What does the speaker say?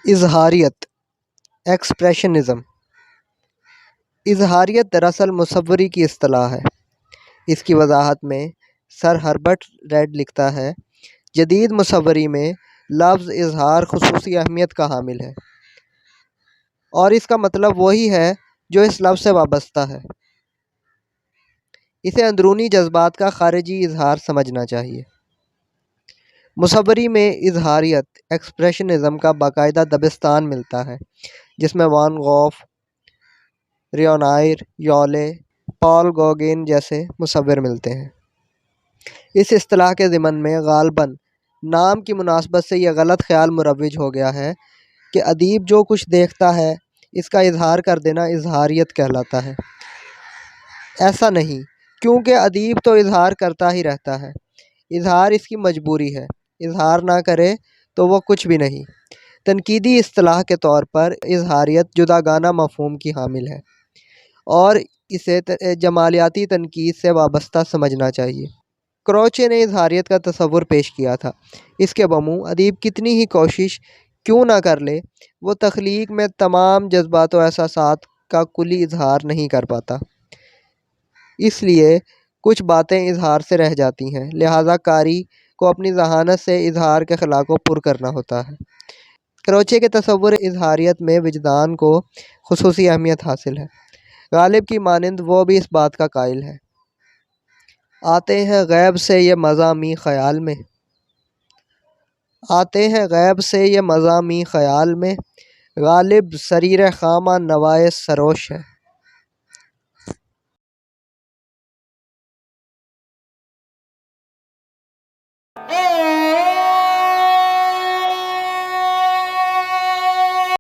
اظہاریت ایکسپریشنزم۔ اظہاریت دراصل مصوری کی اصطلاح ہے۔ اس کی وضاحت میں سر ہربرٹ ریڈ لکھتا ہے، جدید مصوری میں لفظ اظہار خصوصی اہمیت کا حامل ہے، اور اس کا مطلب وہی ہے جو اس لفظ سے وابستہ ہے۔ اسے اندرونی جذبات کا خارجی اظہار سمجھنا چاہیے۔ مصوری میں اظہاریت ایکسپریشنزم کا باقاعدہ دبستان ملتا ہے، جس میں وان گوف، ریونائر، یولے، پال گوگین جیسے مصور ملتے ہیں۔ اس اصطلاح کے ضمن میں غالباً نام کی مناسبت سے یہ غلط خیال مروج ہو گیا ہے کہ ادیب جو کچھ دیکھتا ہے اس کا اظہار کر دینا اظہاریت کہلاتا ہے۔ ایسا نہیں، کیونکہ ادیب تو اظہار کرتا ہی رہتا ہے۔ اظہار اس کی مجبوری ہے، اظہار نہ کرے تو وہ کچھ بھی نہیں۔ تنقیدی اصطلاح کے طور پر اظہاریت جداگانہ مفہوم کی حامل ہے، اور اسے جمالیاتی تنقید سے وابستہ سمجھنا چاہیے۔ کروچے نے اظہاریت کا تصور پیش کیا تھا، اس کے بموں ادیب کتنی ہی کوشش کیوں نہ کر لے، وہ تخلیق میں تمام جذبات و احساسات کا کلی اظہار نہیں کر پاتا۔ اس لیے کچھ باتیں اظہار سے رہ جاتی ہیں، لہٰذا قاری کو اپنی ذہانت سے اظہار کے خلا کو پر کرنا ہوتا ہے۔ کروچے کے تصور اظہاریت میں وجدان کو خصوصی اہمیت حاصل ہے۔ غالب کی مانند وہ بھی اس بات کا قائل ہے، آتے ہیں غیب سے یہ مضامیں خیال میں، آتے ہیں غیب سے یہ مضامیں خیال میں، غالب سریر خامہ نوائے سروش ہے۔